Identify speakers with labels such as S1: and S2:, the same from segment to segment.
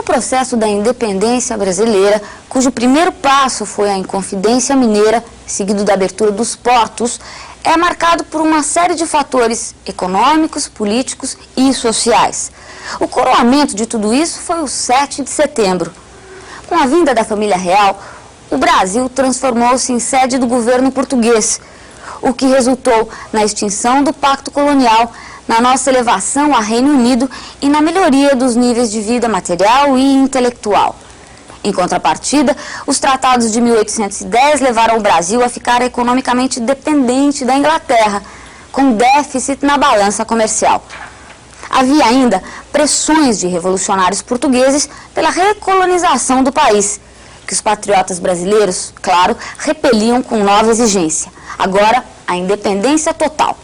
S1: O processo da independência brasileira, cujo primeiro passo foi a Inconfidência Mineira, seguido da abertura dos portos, é marcado por uma série de fatores econômicos, políticos e sociais. O coroamento de tudo isso foi o 7 de setembro. Com a vinda da família real, o Brasil transformou-se em sede do governo português, o que resultou na extinção do Pacto Colonial, na nossa elevação a Reino Unido e na melhoria dos níveis de vida material e intelectual. Em contrapartida, os tratados de 1810 levaram o Brasil a ficar economicamente dependente da Inglaterra, com déficit na balança comercial. Havia ainda pressões de revolucionários portugueses pela recolonização do país, que os patriotas brasileiros, claro, repeliam com nova exigência. Agora, a independência total.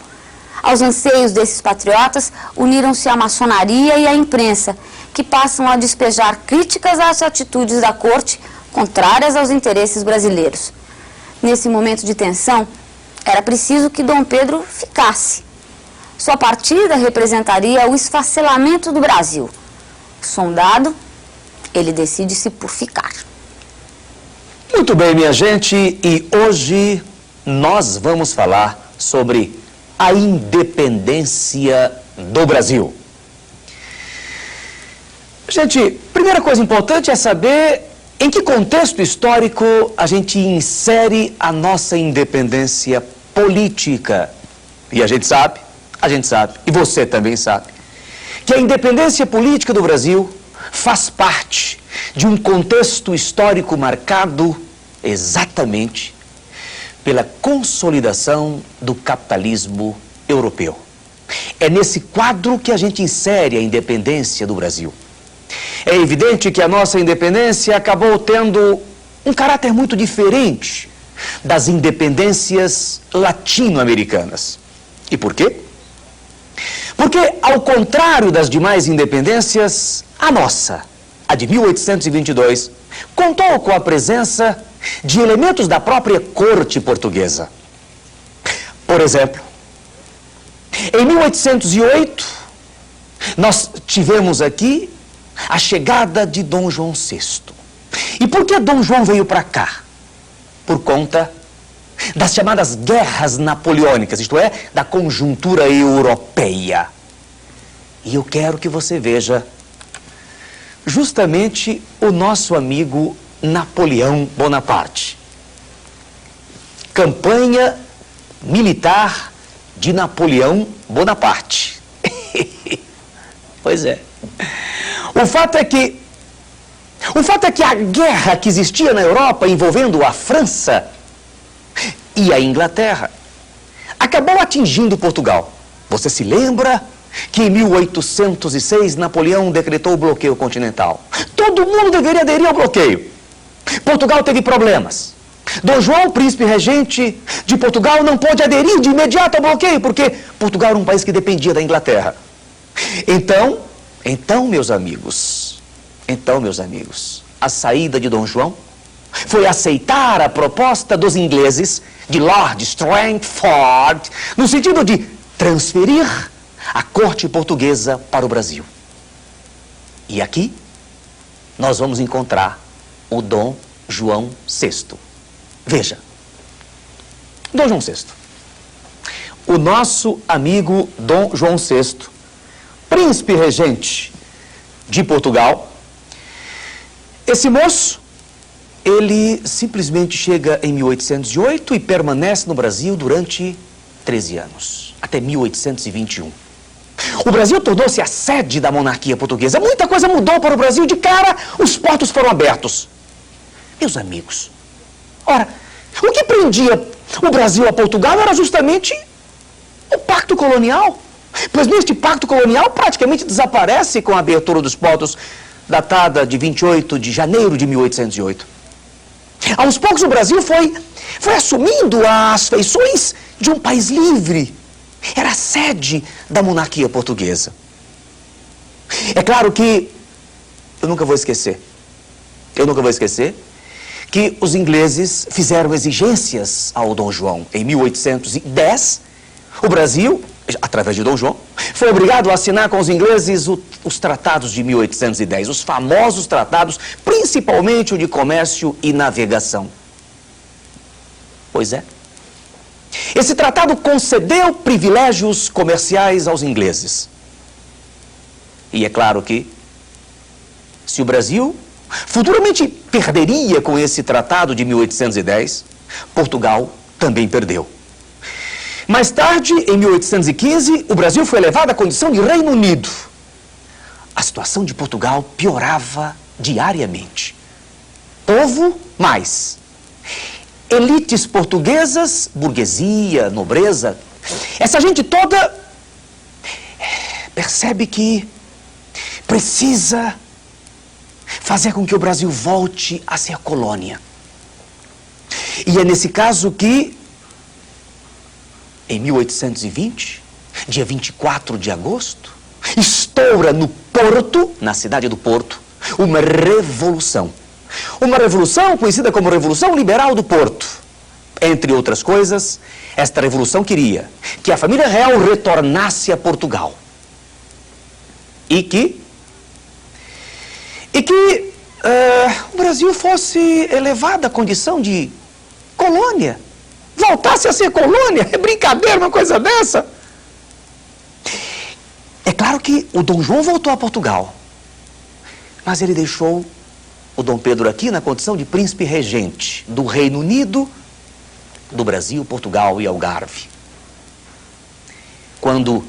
S1: Aos anseios desses patriotas, uniram-se a maçonaria e a imprensa, que passam a despejar críticas às atitudes da corte contrárias aos interesses brasileiros. Nesse momento de tensão, era preciso que Dom Pedro ficasse. Sua partida representaria o esfacelamento do Brasil. Sondado, ele decide-se por ficar.
S2: Muito bem, minha gente, e hoje nós vamos falar sobre a independência do Brasil. Gente, primeira coisa importante é saber em que contexto histórico a gente insere a nossa independência política. E a gente sabe, e você também sabe, que a independência política do Brasil faz parte de um contexto histórico marcado exatamente pela consolidação do capitalismo europeu. É nesse quadro que a gente insere a independência do Brasil. É evidente que a nossa independência acabou tendo um caráter muito diferente das independências latino-americanas. E por quê? Porque, ao contrário das demais independências, a nossa, a de 1822, contou com a presença de elementos da própria corte portuguesa. Por exemplo, em 1808, nós tivemos aqui a chegada de Dom João VI. E por que Dom João veio para cá? Por conta das chamadas guerras napoleônicas, isto é, da conjuntura europeia. E eu quero que você veja justamente o nosso amigo Napoleão Bonaparte. Campanha militar de Napoleão Bonaparte. Pois é. O fato é que a guerra que existia na Europa envolvendo a França e a Inglaterra acabou atingindo Portugal. Você se lembra que em 1806 Napoleão decretou o bloqueio continental? Todo mundo deveria aderir ao bloqueio. Portugal teve problemas. Dom João, príncipe regente de Portugal, não pôde aderir de imediato ao bloqueio, porque Portugal era um país que dependia da Inglaterra. Então, meus amigos, a saída de Dom João foi aceitar a proposta dos ingleses de Lord Strangford, no sentido de transferir a corte portuguesa para o Brasil. E aqui nós vamos encontrar o Dom João VI. Veja, Dom João VI, o nosso amigo Dom João VI, príncipe regente de Portugal. Esse moço, ele simplesmente chega em 1808 e permanece no Brasil durante 13 anos, até 1821. O Brasil tornou-se a sede da monarquia portuguesa. Muita coisa mudou para o Brasil. De cara, os portos foram abertos. Meus amigos, ora, o que prendia o Brasil a Portugal era justamente o Pacto Colonial. Pois neste Pacto Colonial praticamente desaparece com a abertura dos portos, datada de 28 de janeiro de 1808. Aos poucos o Brasil foi assumindo as feições de um país livre. Era a sede da monarquia portuguesa. É claro que eu nunca vou esquecer que os ingleses fizeram exigências ao Dom João. Em 1810, o Brasil através de Dom João, foi obrigado a assinar com os ingleses os tratados de 1810, os famosos tratados, principalmente o de comércio e navegação. Pois é. Esse tratado concedeu privilégios comerciais aos ingleses. E é claro que, se o Brasil futuramente perderia com esse tratado de 1810, Portugal também perdeu. Mais tarde, em 1815, o Brasil foi elevado à condição de Reino Unido. A situação de Portugal piorava diariamente. Povo, mais. Elites portuguesas, burguesia, nobreza, essa gente toda percebe que precisa fazer com que o Brasil volte a ser colônia. E é nesse caso que, em 1820, dia 24 de agosto, estoura no Porto, na cidade do Porto, uma revolução. Uma revolução conhecida como Revolução Liberal do Porto. Entre outras coisas, esta revolução queria que a família real retornasse a Portugal. E que o Brasil fosse elevado à condição de colônia. Voltasse a ser colônia. É brincadeira uma coisa dessa. É claro que o Dom João voltou a Portugal. Mas ele deixou o Dom Pedro aqui na condição de príncipe regente do Reino Unido, do Brasil, Portugal e Algarve. Quando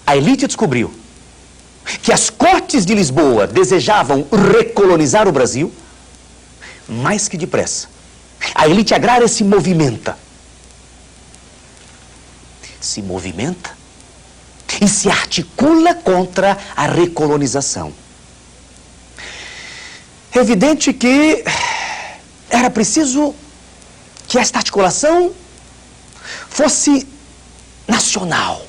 S2: a elite descobriu que as cortes de Lisboa desejavam recolonizar o Brasil, mais que depressa, a elite agrária se movimenta. Se movimenta e se articula contra a recolonização. É evidente que era preciso que esta articulação fosse nacional,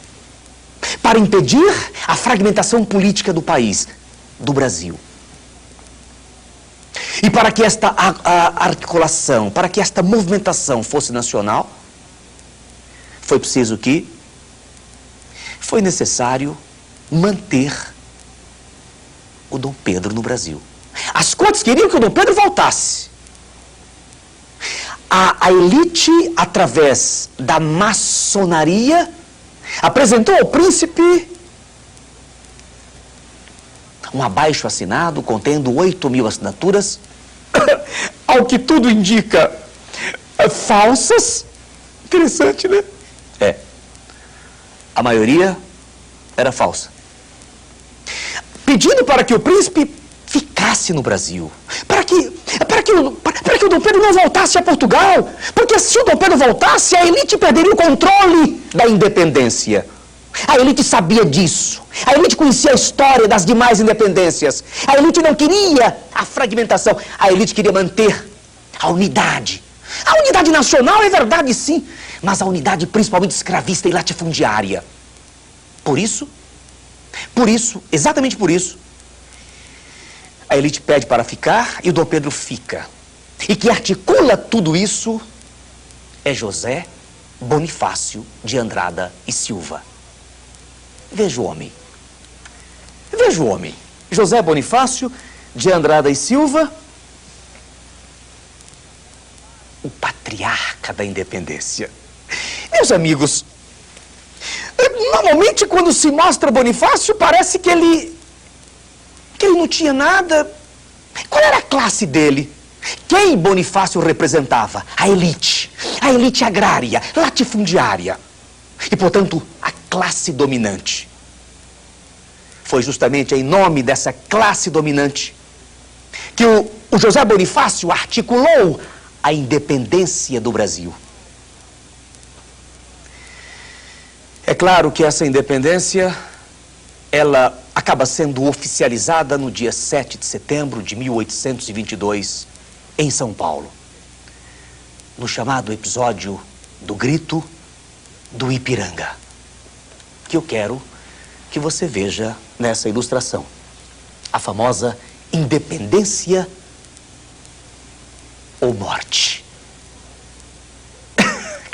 S2: para impedir a fragmentação política do país, do Brasil. E para que esta articulação, para que esta movimentação fosse nacional, foi necessário manter o Dom Pedro no Brasil. As cortes queriam que o Dom Pedro voltasse. A elite, através da maçonaria, apresentou ao príncipe um abaixo-assinado contendo 8.000 assinaturas, ao que tudo indica, falsas. Interessante, né? É. A maioria era falsa. Pedindo para que o príncipe ficasse no Brasil, para que o Dom Pedro não voltasse a Portugal, porque se o Dom Pedro voltasse, a elite perderia o controle da independência. A elite sabia disso, a elite conhecia a história das demais independências, a elite não queria a fragmentação, a elite queria manter a unidade. A unidade nacional é verdade, sim, mas a unidade principalmente escravista e latifundiária. Por isso, exatamente por isso, a elite pede para ficar e o Dom Pedro fica. E que articula tudo isso é José Bonifácio de Andrada e Silva. Veja o homem. Veja o homem. José Bonifácio de Andrada e Silva, o patriarca da independência. Meus amigos, normalmente quando se mostra Bonifácio, parece que ele não tinha nada. Qual era a classe dele? Quem Bonifácio representava? A elite agrária, latifundiária. E, portanto, a classe dominante. Foi justamente em nome dessa classe dominante que o José Bonifácio articulou a independência do Brasil. É claro que essa independência, ela acaba sendo oficializada no dia 7 de setembro de 1822, em São Paulo, no chamado episódio do Grito do Ipiranga, que eu quero que você veja nessa ilustração. A famosa independência ou morte.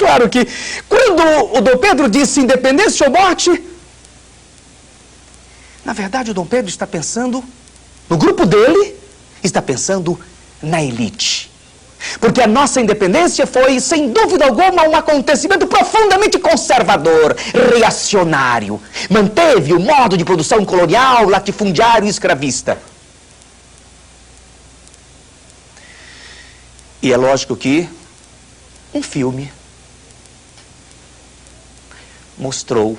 S2: claro que quando o Dom Pedro disse independência ou morte, na verdade o Dom Pedro está pensando, no grupo dele, está pensando na elite. Porque a nossa independência foi, sem dúvida alguma, um acontecimento profundamente conservador, reacionário. Manteve o modo de produção colonial, latifundiário e escravista. E é lógico que um filme mostrou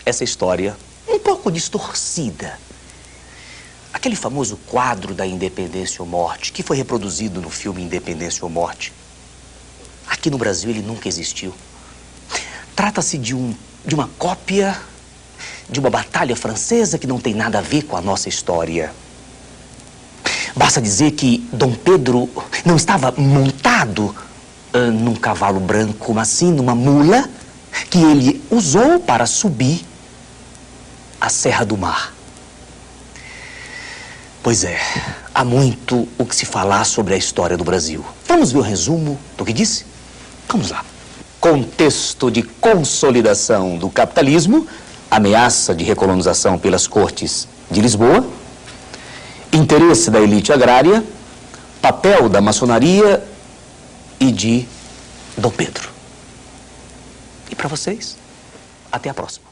S2: essa história um pouco distorcida. Aquele famoso quadro da Independência ou Morte, que foi reproduzido no filme Independência ou Morte, aqui no Brasil ele nunca existiu. Trata-se de uma cópia de uma batalha francesa que não tem nada a ver com a nossa história. Basta dizer que Dom Pedro não estava montado num cavalo branco, mas sim numa mula que ele usou para subir a Serra do Mar. Pois é, há muito o que se falar sobre a história do Brasil. Vamos ver o resumo do que disse? Vamos lá. Contexto de consolidação do capitalismo, ameaça de recolonização pelas cortes de Lisboa, interesse da elite agrária, papel da maçonaria e de Dom Pedro. E para vocês, até a próxima.